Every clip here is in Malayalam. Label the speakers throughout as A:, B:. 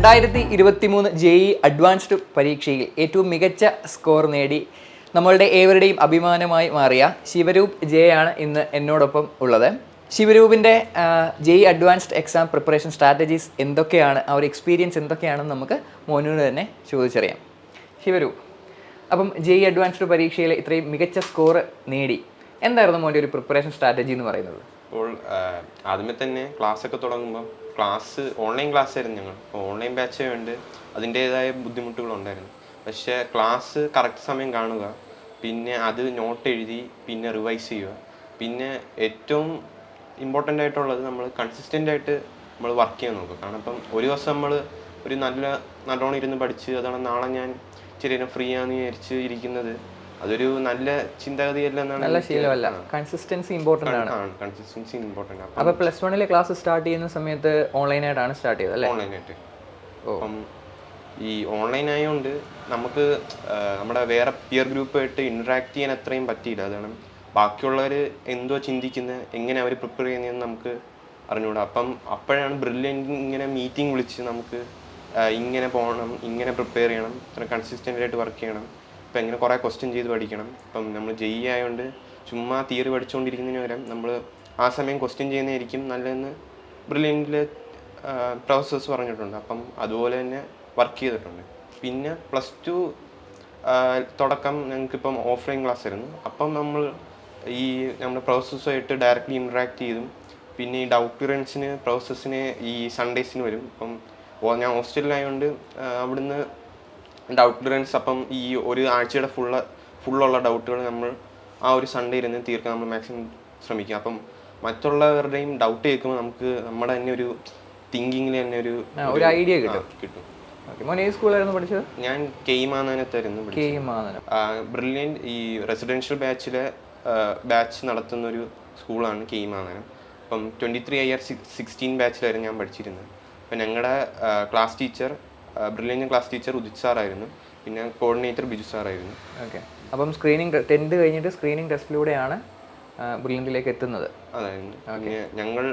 A: 2023 JEE അഡ്വാൻസ്ഡ് പരീക്ഷയിൽ ഏറ്റവും മികച്ച സ്കോർ നേടി നമ്മളുടെ ഏവരുടെയും അഭിമാനമായി മാറിയ ശിവരൂപ് ജെ ആണ് ഇന്ന് എന്നോടൊപ്പം ഉള്ളത്. ശിവരൂപിൻ്റെ JEE advanced exam preparation strategies എന്തൊക്കെയാണ്, ആ ഒരു എക്സ്പീരിയൻസ് എന്തൊക്കെയാണെന്ന് നമുക്ക് മോനോട് തന്നെ ചോദിച്ചറിയാം. ശിവരൂപ്, അപ്പം JEE അഡ്വാൻസ്ഡ് പരീക്ഷയിൽ ഇത്രയും മികച്ച സ്കോർ നേടി, എന്തായിരുന്നു മോൻ്റെ ഒരു പ്രിപ്പറേഷൻ സ്ട്രാറ്റജി എന്ന് പറയുന്നത്?
B: അപ്പോൾ ആദ്യമേ തന്നെ ക്ലാസ്സൊക്കെ തുടങ്ങുമ്പോൾ ഓൺലൈൻ ക്ലാസ് ആയിരുന്നു ഞങ്ങൾ. അപ്പോൾ ഓൺലൈൻ ബാച്ച് ഉണ്ട്, അതിൻ്റേതായ ബുദ്ധിമുട്ടുകളുണ്ടായിരുന്നു. പക്ഷേ ക്ലാസ് കറക്റ്റ് സമയം കാണുക, പിന്നെ അത് നോട്ട് എഴുതി പിന്നെ റിവൈസ് ചെയ്യുക, പിന്നെ ഏറ്റവും ഇമ്പോർട്ടൻ്റ് ആയിട്ടുള്ളത് നമ്മൾ കൺസിസ്റ്റൻ്റ് ആയിട്ട് നമ്മൾ വർക്ക് ചെയ്യാൻ നോക്കുക. കാരണം ഇപ്പം ഒരു ദിവസം നമ്മൾ ഒരു നല്ലോണം ഇരുന്ന് പഠിച്ച് അതാണ് നാളെ ഞാൻ ചെറിയ ഫ്രീ ആണെന്ന് വിചാരിച്ച് ഇരിക്കുന്നത് അതൊരു നല്ല ചിന്താഗതിയല്ല എന്നാണ്.
A: നല്ല ശീലമല്ല. കൺസിസ്റ്റൻസി ഇമ്പോർട്ടൻ്റ് ആണ്.
B: കൺസിസ്റ്റൻസി ഇമ്പോർട്ടൻ്റ് ആണ്.
A: അപ്പോൾ പ്ലസ് വണ്ണിലെ ക്ലാസ് സ്റ്റാർട്ട് ചെയ്യുന്ന സമയത്ത് ഓൺലൈനായിട്ടാണ് സ്റ്റാർട്ട് ചെയ്തത് അല്ലേ?
B: ഓൺലൈനായിട്ട്. അപ്പം ഈ ഓൺലൈൻ ആയതുകൊണ്ട് നമുക്ക് നമ്മുടെ വേറെ പിയർ ഗ്രൂപ്പായിട്ട് ഇൻട്രാക്ട് ചെയ്യാൻ അത്രയും പറ്റിയില്ല. അതാണ് ബാക്കിയുള്ളവർ എന്തോ ചിന്തിക്കുന്നത്, എങ്ങനെ അവർ പ്രിപ്പയർ ചെയ്യുന്നതെന്ന് നമുക്ക് അറിഞ്ഞുകൂടാ. അപ്പോഴാണ് ബ്രില്യൻ്റ് ഇങ്ങനെ മീറ്റിംഗ് വിളിച്ച് നമുക്ക് ഇങ്ങനെ പോകണം, ഇങ്ങനെ പ്രിപ്പയർ ചെയ്യണം, ഇത്ര കൺസിസ്റ്റൻ്റ് ആയിട്ട് വർക്ക് ചെയ്യണം, ഇപ്പം എങ്ങനെ കുറേ ക്വസ്റ്റ്യൻ ചെയ്ത് പഠിക്കണം. ഇപ്പം നമ്മൾ JEE ആയതുകൊണ്ട് ചുമ്മാ തിയറി പഠിച്ചുകൊണ്ടിരിക്കുന്നതിന് പകരം നമ്മൾ ആ സമയം ക്വസ്റ്റ്യൻ ചെയ്യുന്നതായിരിക്കും നല്ലതെന്ന് ബ്രില്യൻ്റിൽ പ്രൊഫസേഴ്സ് പറഞ്ഞിട്ടുണ്ട്. അപ്പം അതുപോലെ തന്നെ വർക്ക് ചെയ്തിട്ടുണ്ട്. പിന്നെ +2 തുടക്കം ഞങ്ങൾക്കിപ്പം ഓഫ്ലൈൻ ക്ലാസ് ആയിരുന്നു. അപ്പം നമ്മൾ ഈ നമ്മുടെ പ്രൊഫസേഴ്സുമായിട്ട് ഡയറക്റ്റ്ലി ഇൻട്രാക്ട് ചെയ്തും പിന്നെ ഈ ഡൗട്ട് ക്ലിയറൻസിന് പ്രൊഫസേഴ്സിന് ഈ സൺഡേസിന് വരും. ഇപ്പം ഞാൻ ഹോസ്റ്റലിലായതുകൊണ്ട് അവിടുന്ന് ഡൗട്ട് ക്ലിയറൻസ് അപ്പം ഈ ഒരു ആഴ്ചയുടെ ഫുള്ളുള്ള ഡൗട്ടുകൾ നമ്മൾ ആ ഒരു സൺഡേ ഇരുന്ന് തീർക്കാൻ നമ്മൾ മാക്സിമം ശ്രമിക്കുക. അപ്പം മറ്റുള്ളവരുടെയും ഡൗട്ട് കേൾക്കുമ്പോൾ നമുക്ക് നമ്മുടെ തന്നെ ഒരു തിങ്കിങ്ങിൽ തന്നെ ഒരു
A: ഐഡിയ കിട്ടും. സ്കൂളായിരുന്നു പഠിച്ചത്?
B: ഞാൻ KE മാന്നാനത്തായിരുന്നു പഠിച്ചത്. ബ്രില്യൻ്റ് ഈ റെസിഡൻഷ്യൽ ബാച്ച് നടത്തുന്ന ഒരു സ്കൂളാണ് KE മാന്നാനം. അപ്പം 23IR16 ബാച്ചിലായിരുന്നു ഞാൻ പഠിച്ചിരുന്നത്. അപ്പം ഞങ്ങളുടെ class teacher Brilliant class teacher Udit സാറായിരുന്നു, പിന്നെ കോർഡിനേറ്റർ ബിജു സാറായിരുന്നു.
A: ഓക്കെ. അപ്പം 10th കഴിഞ്ഞിട്ട് സ്ക്രീനിങ് ടെസ്റ്റിലൂടെയാണ് ബ്രില്യൻ്റിലേക്ക് എത്തുന്നത്.
B: അതായിരുന്നു. പിന്നെ ഞങ്ങൾ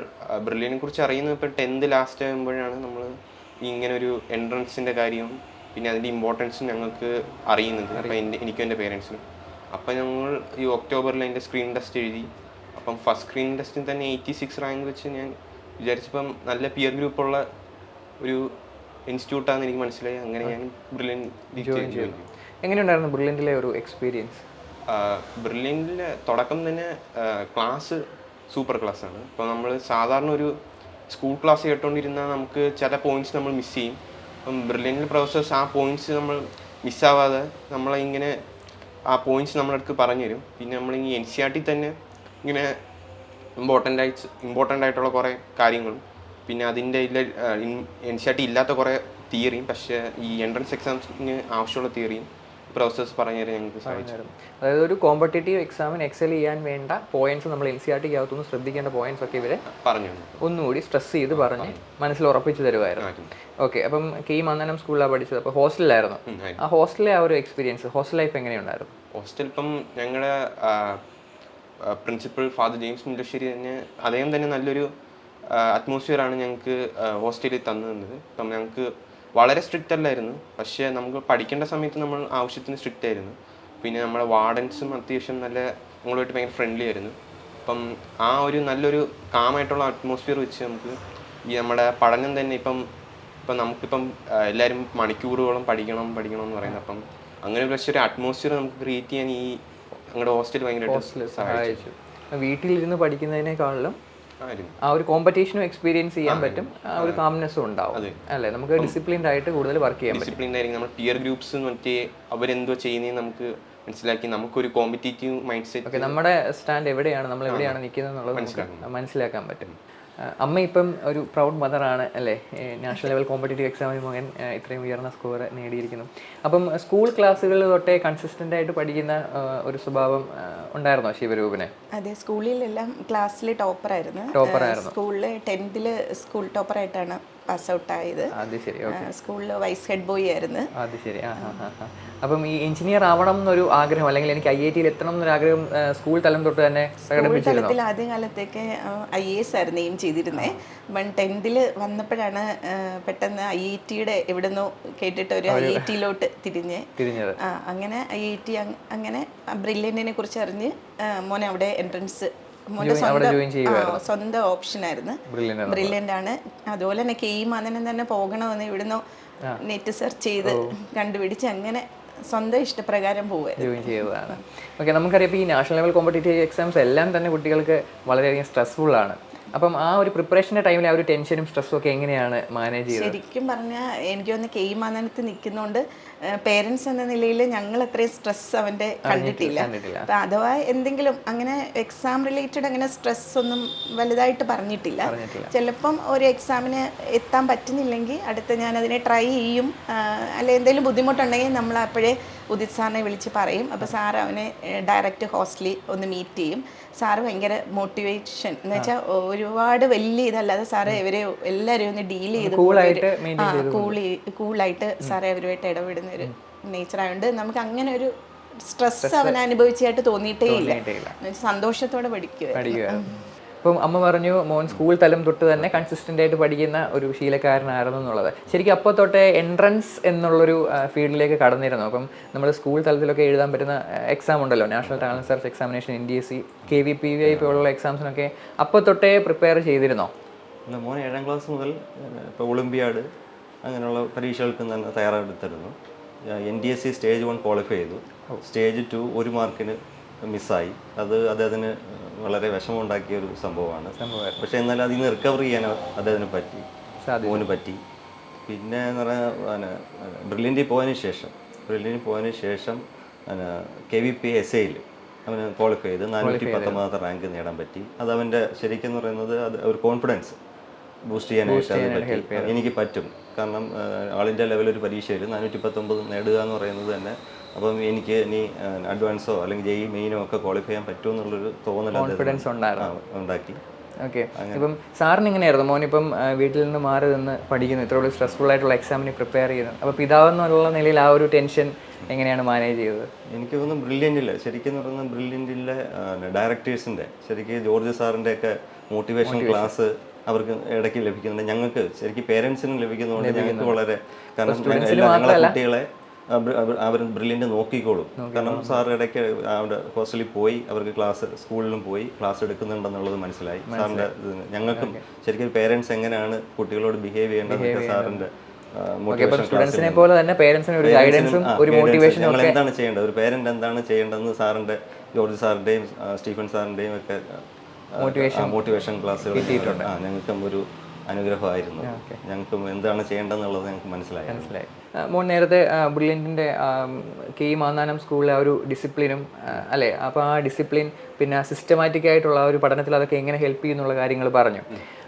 B: ബ്രില്യനെ കുറിച്ച് അറിയുന്നത് ഇപ്പോൾ 10th ലാസ്റ്റ് ആകുമ്പോഴാണ് നമ്മൾ ഇങ്ങനെ ഒരു എൻട്രൻസിൻ്റെ കാര്യവും പിന്നെ അതിൻ്റെ ഇമ്പോർട്ടൻസും ഞങ്ങൾക്ക് അറിയുന്നത്. അപ്പം എനിക്കും എൻ്റെ പേരൻസിനും. അപ്പം ഞങ്ങൾ ഈ ഒക്ടോബറിൽ അതിൻ്റെ സ്ക്രീൻ ടെസ്റ്റ് എഴുതി. അപ്പം ഫസ്റ്റ് സ്ക്രീൻ ടെസ്റ്റിൽ തന്നെ 86 റാങ്ക് വെച്ച് ഞാൻ വിചാരിച്ചപ്പം നല്ല പിയർ ഗ്രൂപ്പുള്ള ഒരു ഇൻസ്റ്റിറ്റ്യൂട്ടാണെന്ന് എനിക്ക് മനസ്സിലായി. അങ്ങനെ ഞാൻ ബ്രില്യൻ്റ് ജോയിൻ ചെയ്തു.
A: എങ്ങനെയുണ്ടായിരുന്നു ബ്രില്യൻ്റിലെ ഒരു എക്സ്പീരിയൻസ്?
B: ബ്രില്യൻ്റിലെ തുടക്കം തന്നെ ക്ലാസ് സൂപ്പർ ക്ലാസ്സാണ്. ഇപ്പോൾ നമ്മൾ സാധാരണ ഒരു സ്കൂൾ ക്ലാസ് കേട്ടുകൊണ്ടിരുന്നാൽ നമുക്ക് ചില പോയിൻറ്റ്സ് നമ്മൾ മിസ് ചെയ്യും. അപ്പം ബ്രില്യൻ്റിൽ പ്രൊഫസേഴ്സ് ആ പോയിൻറ്റ്സ് നമ്മൾ മിസ്സാവാതെ നമ്മളിങ്ങനെ ആ പോയിൻറ്റ്സ് നമ്മളടുത്ത് പറഞ്ഞു തരും. പിന്നെ നമ്മൾ ഈ NCERT തന്നെ ഇങ്ങനെ ഇമ്പോർട്ടൻ്റ് ആയിട്ടുള്ള കുറേ കാര്യങ്ങളും പിന്നെ അതിൻ്റെ NCERT ഇല്ലാത്ത കുറേ തിയറിയും പക്ഷേ ഈ എൻട്രൻസ് എക്സാംസിന് ആവശ്യമുള്ള തിയറിയും പ്രൊഫസേഴ്സ് പറഞ്ഞു തരാൻ ഞങ്ങൾക്ക് സാധിച്ചു.
A: അതായത് ഒരു കോമ്പറ്റേറ്റീവ് എക്സാമിന് എക്സൽ ചെയ്യാൻ വേണ്ട പോയിന്റ്സ് നമ്മൾ NCERT-ക്കകത്തുനിന്ന് ശ്രദ്ധിക്കേണ്ട പോയിന്റ്സ് ഒക്കെ ഇവരെ പറഞ്ഞു ഒന്നുകൂടി സ്ട്രെസ് ചെയ്ത് പറഞ്ഞ് മനസ്സിൽ ഉറപ്പിച്ച് തരുമായിരുന്നു. ഓക്കെ. അപ്പം KE മാന്നാനം സ്കൂളിലാണ് പഠിച്ചത്. അപ്പോൾ ഹോസ്റ്റലിലായിരുന്നു. ആ ഹോസ്റ്റലിലെ ആ ഒരു എക്സ്പീരിയൻസ്, ഹോസ്റ്റൽ ലൈഫ് എങ്ങനെയുണ്ടായിരുന്നു?
B: ഹോസ്റ്റൽ ഇപ്പം ഞങ്ങളുടെ പ്രിൻസിപ്പൽ ഫാദർ ജെയിംസ് മുല്ലശ്ശേരി അദ്ദേഹം തന്നെ നല്ലൊരു അറ്റ്മോസ്ഫിയറാണ് ഞങ്ങൾക്ക് ഹോസ്റ്റലിൽ തന്നത്. അപ്പം ഞങ്ങൾക്ക് വളരെ സ്ട്രിക്റ്റ് അല്ലായിരുന്നു, പക്ഷേ നമുക്ക് പഠിക്കേണ്ട സമയത്ത് നമ്മൾ ആവശ്യത്തിന് സ്ട്രിക്റ്റ് ആയിരുന്നു. പിന്നെ നമ്മുടെ വാർഡൻസും അത്യാവശ്യം ഞങ്ങളുമായിട്ട് ഭയങ്കര ഫ്രണ്ട്ലി ആയിരുന്നു. അപ്പം ആ ഒരു നല്ലൊരു കാമായിട്ടുള്ള അറ്റ്മോസ്ഫിയർ വെച്ച് നമുക്ക് ഈ നമ്മുടെ പഠനം തന്നെ ഇപ്പം നമുക്കിപ്പം എല്ലാവരും മണിക്കൂറുകളും പഠിക്കണം എന്ന് പറയുന്നത്. അപ്പം അങ്ങനെ ഒരു അറ്റ്മോസ്ഫിയർ നമുക്ക് ക്രിയേറ്റ് ചെയ്യാൻ ഈ ഞങ്ങളുടെ ഹോസ്റ്റൽ ഭയങ്കരമായിട്ട് സഹായിച്ചു.
A: വീട്ടിലിരുന്ന് പഠിക്കുന്നതിനേക്കാളും ആ ഒരു കോമ്പറ്റീഷനും എക്സ്പീരിയൻസ് ചെയ്യാൻ പറ്റും, ആ ഒരു കാംനെസ്സും ഉണ്ടാവും അല്ലേ? നമുക്ക് ഡിസിപ്ലിൻഡ് ആയിട്ട് കൂടുതൽ വർക്ക് ചെയ്യാൻ പറ്റും.
B: ഡിസിപ്ലിൻഡ് ആയിരിക്കും. നമ്മൾ പിയർ ഗ്രൂപ്പ്സ് മറ്റേ അവരെന്തോ ചെയ്യുന്നതെന്ന് നമുക്ക് മനസ്സിലാക്കി നമുക്കൊരു കോമ്പറ്റീറ്റീവ് മൈൻഡ് സെറ്റ്,
A: നമ്മുടെ സ്റ്റാൻഡ് എവിടെയാണ്, നമ്മൾ എവിടെയാണ് നിൽക്കുന്നത് എന്നുള്ളത് മനസ്സിലാക്കാൻ പറ്റും. അമ്മ ഇപ്പം ഒരു പ്രൗഡ് മദറാണ് അല്ലേ? നാഷണൽ ലെവൽ കോമ്പറ്റേറ്റീവ് എക്സാമിന് മകൻ ഇത്രയും ഉയർന്ന സ്കോർ നേടിയിരിക്കുന്നു. അപ്പം സ്കൂൾ ക്ലാസ്സുകളിൽ തൊട്ടേ കൺസിസ്റ്റൻ്റ് ആയിട്ട് പഠിക്കുന്ന ഒരു സ്വഭാവം ഉണ്ടായിരുന്നോ ശിവരൂപിന്?
C: അതെ, സ്കൂളിലെല്ലാം ക്ലാസ്സിൽ ടോപ്പറായിരുന്നു. സ്കൂളിൽ 10th സ്കൂൾ ടോപ്പറായിട്ടാണ് പാസ് ഔട്ടായത്.
A: അത് ശരി.
C: സ്കൂളിൽ വൈസ് ഹെഡ് ബോയ് ആയിരുന്നു.
A: അത് ശരി. അപ്പം ഈ എഞ്ചിനീയർ ആവണം എന്നൊരു ആഗ്രഹം, അല്ലെങ്കിൽ എനിക്ക് IIT-യിൽ എത്തണം എന്നൊരു ആഗ്രഹം സ്കൂൾ തലം തൊട്ട് തന്നെ പ്രകടിപ്പിച്ചിരുന്നു?
C: തലത്തിൽ ആദ്യകാലത്തേക്ക് IAS ആയിരുന്നു എയിം ചെയ്തിരുന്നത്. 10th വന്നപ്പോഴാണ് പെട്ടെന്ന് IIT-യുടെ എവിടുന്നോ കേട്ടിട്ട് ഒരു IIT-ലോട്ട് തിരിഞ്ഞത്. അങ്ങനെ IIT അങ്ങനെ ബ്രില്യൻറ്റിനെ കുറിച്ച് അറിഞ്ഞ് മോനെ അവിടെ എൻട്രൻസ് മോൻ്റെ സ്വന്തം ഓപ്ഷനായിരുന്നു. ബ്രില്യൻ്റ് ആണ്. അതുപോലെ തന്നെ മാനനം തന്നെ പോകണമെന്ന് ഇവിടുന്ന് നെറ്റ് സെർച്ച് ചെയ്ത് കണ്ടുപിടിച്ച് അങ്ങനെ സ്വന്തം ഇഷ്ടപ്രകാരം
A: പോവുകയാണ്. ഓക്കെ, നമുക്കറിയാം ഇപ്പോൾ ഈ നാഷണൽ ലെവൽ കോമ്പറ്റേറ്റീവ് എക്സാംസ് എല്ലാം തന്നെ കുട്ടികൾക്ക് വളരെയധികം സ്ട്രെസ്ഫുൾ ആണ്. അപ്പം ആ ഒരു പ്രിപ്പറേഷൻ്റെ ടൈമിൽ ആ ഒരു ടെൻഷനും സ്ട്രെസ്സും ഒക്കെ എങ്ങനെയാണ് മാനേജ് ചെയ്തത്?
C: ശരിക്കും പറഞ്ഞാൽ എനിക്ക് തോന്നുന്നു മാനനത്തിൽ നിൽക്കുന്നതുകൊണ്ട് പേരൻസ് എന്ന നിലയിൽ ഞങ്ങൾ അത്രയും സ്ട്രെസ് അവൻ്റെ കണ്ടിട്ടില്ല. അപ്പം അഥവാ എന്തെങ്കിലും അങ്ങനെ എക്സാം റിലേറ്റഡ് അങ്ങനെ സ്ട്രെസ് ഒന്നും വലുതായിട്ട് പറഞ്ഞിട്ടില്ല. ചിലപ്പം ഒരു എക്സാമിന് എത്താൻ പറ്റുന്നില്ലെങ്കിൽ അടുത്ത ഞാനതിനെ ട്രൈ ചെയ്യും, അല്ലെ എന്തെങ്കിലും ബുദ്ധിമുട്ടുണ്ടെങ്കിൽ നമ്മൾ അപ്പോഴേ ഉദിത് സാറിനെ വിളിച്ച് പറയും. അപ്പോൾ സാറ് അവനെ ഡയറക്റ്റ് ഹോസ്റ്റലിൽ ഒന്ന് മീറ്റ് ചെയ്യും. സാറ് ഭയങ്കര മോട്ടിവേഷൻ എന്ന് വെച്ചാൽ ഒരുപാട് വലിയ ഇതല്ലാതെ സാറ് ഇവരെ എല്ലാവരെയും ഒന്ന് ഡീൽ ചെയ്ത് കൂളായിട്ട് സാറേ അവരുമായിട്ട് ഇടപെടുന്ന ഒരു നേച്ചറായതുകൊണ്ട് നമുക്ക് അങ്ങനെ ഒരു സ്ട്രെസ് അവൻ അനുഭവിച്ചായിട്ട് തോന്നിയിട്ടേ ഇല്ല. സന്തോഷത്തോടെ പഠിക്കുക.
A: ഇപ്പം അമ്മ പറഞ്ഞു മോൻ സ്കൂൾ തലം തൊട്ട് തന്നെ കൺസിസ്റ്റൻ്റ് ആയിട്ട് പഠിക്കുന്ന ഒരു ശീലക്കാരനായിരുന്നു എന്നുള്ളത്. ശരിക്കും അപ്പോൾ തൊട്ടേ എൻട്രൻസ് എന്നുള്ളൊരു ഫീൽഡിലേക്ക് കടന്നിരുന്നു. അപ്പം നമ്മൾ സ്കൂൾ തലത്തിലൊക്കെ എഴുതാൻ പറ്റുന്ന എക്സാം ഉണ്ടല്ലോ, national talent search examination, NDSC, KVPVI പോലുള്ള എക്സാംസിനൊക്കെ അപ്പോൾ തൊട്ടേ പ്രിപ്പയർ ചെയ്തിരുന്നോ?
D: മോൻ 7ാം ക്ലാസ് മുതൽ ഇപ്പോൾ ഒളിമ്പിയാഡ് അങ്ങനെയുള്ള പരീക്ഷകൾക്ക് തന്നെ തയ്യാറെടുത്തിരുന്നു. NDSC സ്റ്റേജ് 1 ക്വാളിഫൈ ചെയ്തു. സ്റ്റേജ് 2 1 മാർക്കിന് മിസ്സായി. അത് അദ്ദേഹത്തിന് വളരെ വിഷമമുണ്ടാക്കിയ ഒരു സംഭവമാണ്. പക്ഷേ എന്നാലും അതിൽ നിന്ന് റിക്കവർ ചെയ്യാൻ അദ്ദേഹത്തിന് മോന് പറ്റി. പിന്നെ എന്ന് പറഞ്ഞാൽ ബ്രില്യൻറ്റിൽ പോയതിന് ശേഷം KVPI SA-യിൽ അവന് ക്വാളിഫൈ ചെയ്ത് 419 റാങ്ക് നേടാൻ പറ്റി. അത് അവൻ്റെ ശരിക്കും എന്ന് പറയുന്നത് അത് ഒരു കോൺഫിഡൻസ് ബൂസ്റ്റ് ചെയ്യാനായിട്ട് എനിക്ക് പറ്റും. കാരണം ആൾ ഇന്ത്യ ലെവൽ ഒരു പരീക്ഷയിൽ 419 നേടുക എന്ന് പറയുന്നത് തന്നെ, അപ്പം എനിക്ക് ഇനി അഡ്വാൻസോ അല്ലെങ്കിൽ JEE മെയിനോ ഒക്കെ ക്വാളിഫൈ ചെയ്യാൻ പറ്റുമെന്നുള്ളൊരു തോന്നൽ ഉണ്ടാക്കി.
A: ഓക്കെ, ഇപ്പം സാറിന് ഇങ്ങനെയായിരുന്നു മോനിപ്പം വീട്ടിൽ നിന്ന് മാറി നിന്ന് പഠിക്കുന്നു, ഇത്രയുള്ള സ്ട്രെസ്ഫുൾ ആയിട്ടുള്ള എക്സാമിന് പ്രിപ്പയർ ചെയ്യുന്നു. അപ്പോൾ പിതാവെന്നുള്ള നിലയിൽ ആ ഒരു ടെൻഷൻ എങ്ങനെയാണ് മാനേജ് ചെയ്തത്?
D: എനിക്ക് തോന്നുന്നു ശരിക്കും പറയുന്നത് ബ്രില്യൻറ്റിലെ ഡയറക്ടേഴ്സിൻ്റെ ശരിക്കും ജോർജ് സാറിൻ്റെ ഒക്കെ മോട്ടിവേഷൻ ക്ലാസ് അവർക്ക് ഇടയ്ക്ക് ലഭിക്കുന്നുണ്ട്. ഞങ്ങൾക്ക് ശരിക്കും പേരൻസിനും ലഭിക്കുന്നതുകൊണ്ട് ഞങ്ങൾക്ക് വളരെ, കാരണം ഞങ്ങളെ കുട്ടികളെ അവർ ബ്രില്യൻ്റ് നോക്കിക്കോളും. കാരണം സാർ ഇടയ്ക്ക് അവിടെ ഹോസ്റ്റലിൽ പോയി അവർക്ക് സ്കൂളിലും പോയി ക്ലാസ് എടുക്കുന്നുണ്ടെന്നുള്ളത് മനസ്സിലായി. സാറിൻ്റെ ഞങ്ങൾക്കും ശരിക്കും പേരൻസ് എങ്ങനെയാണ് കുട്ടികളോട് ബിഹേവ് ചെയ്യേണ്ടതൊക്കെ സാറിൻ്റെ ഞങ്ങൾ എന്താണ് ചെയ്യേണ്ടത്, ഒരു പേരന്റ് എന്താണ് ചെയ്യേണ്ടതെന്ന് സാറിൻ്റെ ജോർജ് സാറിൻ്റെയും സ്റ്റീഫൻ സാറിൻ്റെയും ഒക്കെ മോട്ടിവേഷൻ ക്ലാസ്സുകൾ ഞങ്ങൾക്കും ഒരു അനുഗ്രഹമായിരുന്നു. ഞങ്ങൾക്ക് എന്താണ് ചെയ്യേണ്ടതെന്നുള്ളത് ഞങ്ങൾക്ക് മനസ്സിലായി.
A: മോൻ നേരത്തെ ബ്രില്യൻറ്റിൻ്റെ മാന്നാനം സ്കൂളിലെ ആ ഒരു ഡിസിപ്ലിനും അല്ലേ, അപ്പോൾ ആ ഡിസിപ്ലിൻ പിന്നെ സിസ്റ്റമാറ്റിക് ആയിട്ടുള്ള ആ ഒരു പഠനത്തിൽ അതൊക്കെ എങ്ങനെ ഹെൽപ്പ് ചെയ്യുന്നുള്ള കാര്യങ്ങൾ പറഞ്ഞു.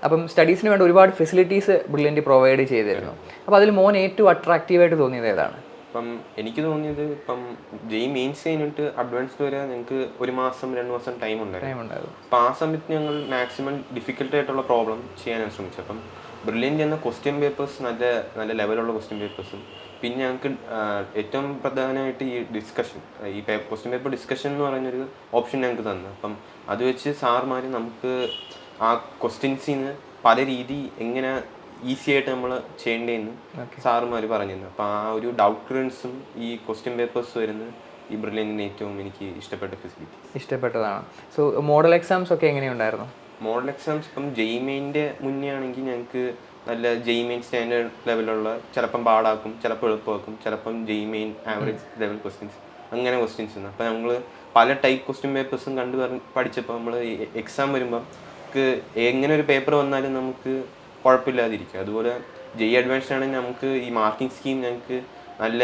A: അപ്പം സ്റ്റഡീസിന് വേണ്ട ഒരുപാട് ഫെസിലിറ്റീസ് ബ്രില്യൻറ്റ് പ്രൊവൈഡ് ചെയ്തിരുന്നു. അപ്പോൾ അതിൽ മോൻ ഏറ്റവും അട്രാക്റ്റീവായിട്ട് തോന്നിയത് ഏതാണ്?
B: ഇപ്പം എനിക്ക് തോന്നിയത് ഇപ്പം JEE മെയിൻസ് കഴിഞ്ഞിട്ട് അഡ്വാൻസ്ഡ് വരെ ഞങ്ങൾക്ക് 1 മാസം 2 മാസം ടൈം ഉണ്ടായിരുന്നു. അപ്പം ആ സമയത്ത് ഞങ്ങൾ മാക്സിമം ഡിഫിക്കൽട്ടായിട്ടുള്ള പ്രോബ്ലം ചെയ്യാനാണ് ശ്രമിച്ചത്. അപ്പം ബ്രില്യൻറ്റ് എന്ന ക്വസ്റ്റ്യൻ പേപ്പേഴ്സ് നല്ല ലെവലുള്ള ക്വസ്റ്റ്യൻ പേപ്പേഴ്സും, പിന്നെ ഞങ്ങൾക്ക് ഏറ്റവും പ്രധാനമായിട്ട് ഈ ഡിസ്കഷൻ, ഈ ക്വസ്റ്റ്യൻ പേപ്പർ ഡിസ്കഷൻ എന്ന് പറയുന്നൊരു ഓപ്ഷൻ ഞങ്ങൾക്ക് തന്നു. അപ്പം അത് വെച്ച് സാർമാർ നമുക്ക് ആ ക്വസ്റ്റ്യൻസിൽ നിന്ന് പല രീതി എങ്ങനെ ഈസി ആയിട്ട് നമ്മൾ ചെയ്യേണ്ടതെന്ന് സാറുമാർ പറഞ്ഞിരുന്നു. അപ്പോൾ ആ ഒരു ഡൗട്ട്സും ഈ ക്വസ്റ്റ്യൻ പേപ്പേഴ്സ് വരുന്നത് ഈ ബ്രില്യൻറ്റിന് ഏറ്റവും എനിക്ക് ഇഷ്ടപ്പെട്ട ഫെസിലിറ്റി
A: ഇഷ്ടപ്പെട്ടതാണ്. സോ മോഡൽ എക്സാംസ് ഒക്കെ എങ്ങനെയുണ്ടായിരുന്നു?
B: മോഡൽ എക്സാംസ് ഇപ്പം JEE മെയിൻ്റെ മുന്നേ ആണെങ്കിൽ ഞങ്ങൾക്ക് നല്ല JEE മെയിൻ സ്റ്റാൻഡേർഡ് ലെവലുള്ള ചിലപ്പം പാടാക്കും, ചിലപ്പോൾ എളുപ്പമാക്കും, ചിലപ്പം JEE main average level questions അങ്ങനെ ക്വസ്റ്റ്യൻസ് ഉണ്ട്. അപ്പോൾ നമ്മൾ പല ടൈപ്പ് ക്വസ്റ്റ്യൻ പേപ്പേഴ്സും പഠിച്ചപ്പോൾ നമ്മൾ എക്സാം വരുമ്പം എങ്ങനെ ഒരു പേപ്പർ വന്നാലും നമുക്ക് കുഴപ്പമില്ലാതിരിക്കും. അതുപോലെ JEE അഡ്വാൻസ്ഡ് ആണെങ്കിൽ നമുക്ക് ഈ മാർക്കിംഗ് സ്കീം ഞങ്ങൾക്ക് നല്ല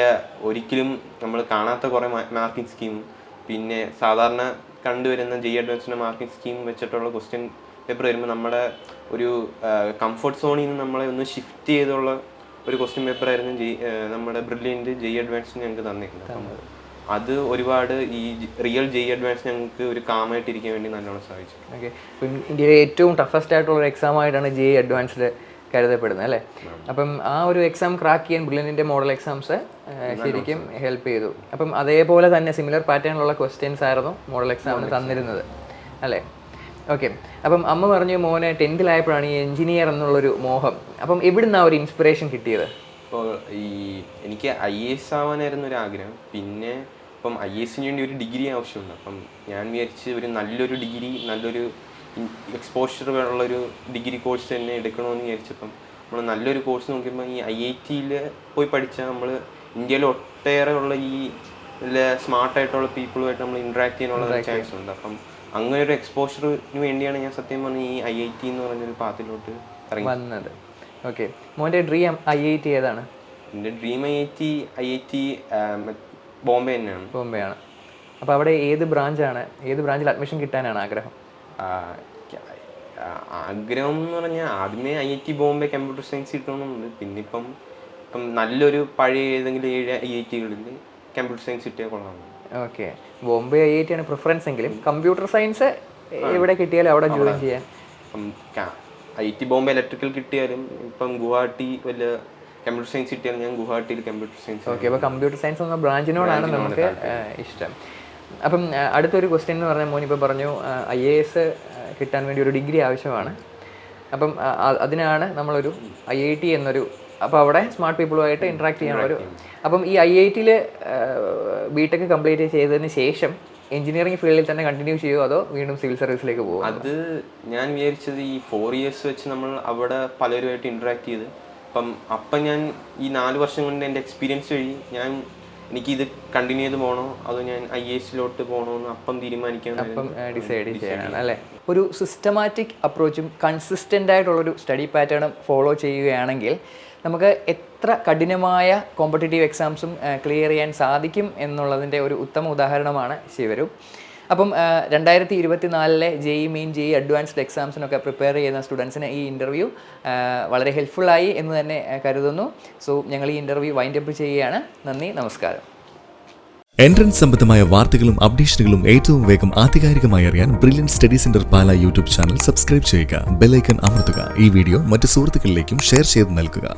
B: ഒരിക്കലും നമ്മൾ കാണാത്ത കുറേ മാർക്കിംഗ് സ്കീമും പിന്നെ സാധാരണ കണ്ടുവരുന്ന JEE അഡ്വാൻസ്ഡിൻ്റെ മാർക്കിംഗ് സ്കീം വെച്ചിട്ടുള്ള ക്വസ്റ്റ്യൻ പേപ്പർ വരുമ്പോൾ നമ്മുടെ ഒരു കംഫർട്ട് സോണിൽ നിന്ന് നമ്മളെ ഒന്ന് ഷിഫ്റ്റ് ചെയ്തുള്ള ഒരു ക്വസ്റ്റ്യൻ പേപ്പറായിരുന്നു നമ്മുടെ ബ്രില്യൻറ്റ് JEE അഡ്വാൻസ്ഡ് ഞങ്ങൾക്ക് തന്നിട്ടുണ്ട്. അപ്പം അത് ഒരുപാട് ഈ റിയൽ JEE അഡ്വാൻസ് ഞങ്ങൾക്ക് ഒരു കാമായിട്ടിരിക്കാൻ വേണ്ടി നല്ലോണം സാധിച്ചു.
A: ഓക്കെ, ഇപ്പം ഇന്ത്യയിലെ ഏറ്റവും ടഫസ്റ്റ് ആയിട്ടുള്ള എക്സാം ആയിട്ടാണ് JEE അഡ്വാൻസ്ഡ് കരുതപ്പെടുന്നത് അല്ലേ? അപ്പം ആ ഒരു എക്സാം ക്രാക്ക് ചെയ്യാൻ ബ്രില്യൻറ്റിൻ്റെ മോഡൽ എക്സാംസ് ശരിക്കും ഹെൽപ്പ് ചെയ്തു. അപ്പം അതേപോലെ തന്നെ സിമിലർ പാറ്റേണിലുള്ള ക്വസ്റ്റ്യൻസ് ആയിരുന്നു മോഡൽ എക്സാമിന് തന്നിരുന്നത് അല്ലേ? ഓക്കെ. അപ്പം അമ്മ പറഞ്ഞു മോനെ 10th ഈ എഞ്ചിനീയർ എന്നുള്ളൊരു മോഹം. അപ്പം എവിടുന്നാണ് ഒരു ഇൻസ്പിറേഷൻ കിട്ടിയത്?
B: ഇപ്പോൾ എനിക്ക് IAS ആവാനായിരുന്നു ഒരു ആഗ്രഹം. പിന്നെ ഇപ്പം IASന് വേണ്ടി ഒരു ഡിഗ്രി ആവശ്യമുണ്ട്. അപ്പം ഞാൻ വിചാരിച്ച് ഒരു നല്ലൊരു ഡിഗ്രി, നല്ലൊരു എക്സ്പോഷർ ഉള്ളൊരു ഡിഗ്രി കോഴ്സ് തന്നെ എടുക്കണമെന്ന് വിചാരിച്ചപ്പം നമ്മൾ നല്ലൊരു കോഴ്സ് നോക്കിയപ്പോൾ ഈ IIT പോയി പഠിച്ചാൽ നമ്മൾ ഇന്ത്യയിൽ ഒട്ടേറെ ഉള്ള ഈ സ്മാർട്ടായിട്ടുള്ള പീപ്പിളുമായിട്ട് നമ്മൾ ഇൻട്രാക്ട് ചെയ്യാനുള്ള ചാൻസ് ഉണ്ട്. അപ്പം അങ്ങനെ ഒരു എക്സ്പോഷറിന് വേണ്ടിയാണ് ഞാൻ സത്യം പറഞ്ഞ ഈ IIT എന്ന് പറഞ്ഞൊരു പാത്തിലോട്ട് ഇറങ്ങി
A: വന്നത്. ഓക്കെ. മോൻ്റെ ഡ്രീം IIT ഏതാണ്?
B: എൻ്റെ ഡ്രീം IIT ബോംബെ തന്നെയാണ്.
A: ബോംബെ ആണ്. അപ്പോൾ അവിടെ ഏത് ബ്രാഞ്ചിൽ അഡ്മിഷൻ കിട്ടാനാണ് ആഗ്രഹം?
B: ആഗ്രഹം എന്ന് പറഞ്ഞാൽ ആദ്യമേ IIT ബോംബെ കമ്പ്യൂട്ടർ സയൻസ് കിട്ടണമെന്നുണ്ട്. പിന്നെ ഇപ്പം നല്ലൊരു പഴയ ഏതെങ്കിലും 7 IITകളിൽ കമ്പ്യൂട്ടർ സയൻസ് കിട്ടിയാൽ കൊള്ളാം.
A: ഓക്കെ. ബോംബെ IIT ആണ് പ്രിഫറൻസ് എങ്കിലും കമ്പ്യൂട്ടർ സയൻസ് എവിടെ കിട്ടിയാലും അവിടെ ജോയിൻ ചെയ്യാൻ.
B: ഇപ്പം IIT ബോംബെ ഇലക്ട്രിക്കൽ കിട്ടിയാലും ഇപ്പം ഗുവാഹട്ടി വല്ല കമ്പ്യൂട്ടർ സയൻസ് കിട്ടിയാലും ഞാൻ ഗുവാഹട്ടിയിൽ കമ്പ്യൂട്ടർ സയൻസ്.
A: ഓക്കെ. അപ്പോൾ കമ്പ്യൂട്ടർ സയൻസ് എന്ന ബ്രാഞ്ചിനോടാണ് നമുക്ക് ഇഷ്ടം. അപ്പം അടുത്തൊരു ക്വസ്റ്റ്യൻ എന്ന് പറഞ്ഞാൽ മോൻ ഇപ്പോൾ പറഞ്ഞു IAS കിട്ടാൻ വേണ്ടി ഒരു ഡിഗ്രി ആവശ്യമാണ്. അപ്പം അതിനാണ് നമ്മളൊരു IIT എന്നൊരു, അപ്പോൾ അവിടെ സ്മാർട്ട് പീപ്പിളുമായിട്ട് ഇൻട്രാക്ട് ചെയ്യാനുള്ളൊരു. അപ്പം ഈ IITയിൽ BTech കംപ്ലീറ്റ് ചെയ്തതിന് ശേഷം എഞ്ചിനീയറിംഗ് ഫീൽഡിൽ തന്നെ കണ്ടിന്യൂ ചെയ്യുമോ അതോ വീണ്ടും സിവിൽ സർവീസിലേക്ക് പോകുമോ?
B: അത് ഞാൻ വിചാരിച്ചത് ഈ 4 years വെച്ച് നമ്മൾ അവിടെ പലരുമായിട്ട് ഇൻട്രാക്ട് ചെയ്ത് അപ്പം ഞാൻ ഈ 4 വർഷം കൊണ്ട് എൻ്റെ എക്സ്പീരിയൻസ് വഴി എനിക്കിത് കണ്ടിന്യൂ ചെയ്ത് പോകണോ അതോ ഞാൻ IASലോട്ട് പോകണമെന്ന്
A: ഡിസൈഡ് ചെയ്യാനാണ് അല്ലേ? ഒരു സിസ്റ്റമാറ്റിക് അപ്രോച്ചും കൺസിസ്റ്റൻ്റ് ആയിട്ടുള്ളൊരു സ്റ്റഡി പാറ്റേണും ഫോളോ ചെയ്യുകയാണെങ്കിൽ നമുക്ക് എത്ര കഠിനമായ കോമ്പറ്റേറ്റീവ് എക്സാംസും ക്ലിയർ ചെയ്യാൻ സാധിക്കും എന്നുള്ളതിൻ്റെ ഒരു ഉത്തമ ഉദാഹരണമാണ് ശിവരൂപ്. അപ്പം 2024 JEE മെയിൻ JEE അഡ്വാൻസ്ഡ് എക്സാംസിനൊക്കെ പ്രിപ്പയർ ചെയ്യുന്ന സ്റ്റുഡൻസിന് ഈ ഇൻ്റർവ്യൂ വളരെ ഹെൽപ്ഫുള്ളായി എന്ന് തന്നെ കരുതുന്നു. സോ ഞങ്ങൾ ഈ ഇൻ്റർവ്യൂ വൈൻഡപ്പ് ചെയ്യുകയാണ്. നന്ദി, നമസ്കാരം.
E: എൻട്രൻസ് സംബന്ധമായ വാർത്തകളും അപ്ഡേഷനുകളും ഏറ്റവും വേഗം ആധികാരികമായി അറിയാൻ ബ്രില്യൻ സ്റ്റഡി സെന്റർ പാല യൂട്യൂബ് ചാനൽ സബ്സ്ക്രൈബ് ചെയ്യുക. ബെൽ ഐക്കൺ അമർത്തുക. ഈ വീഡിയോ മറ്റ് സുഹൃത്തുക്കളിലേക്കും ഷെയർ ചെയ്ത് നൽകുക.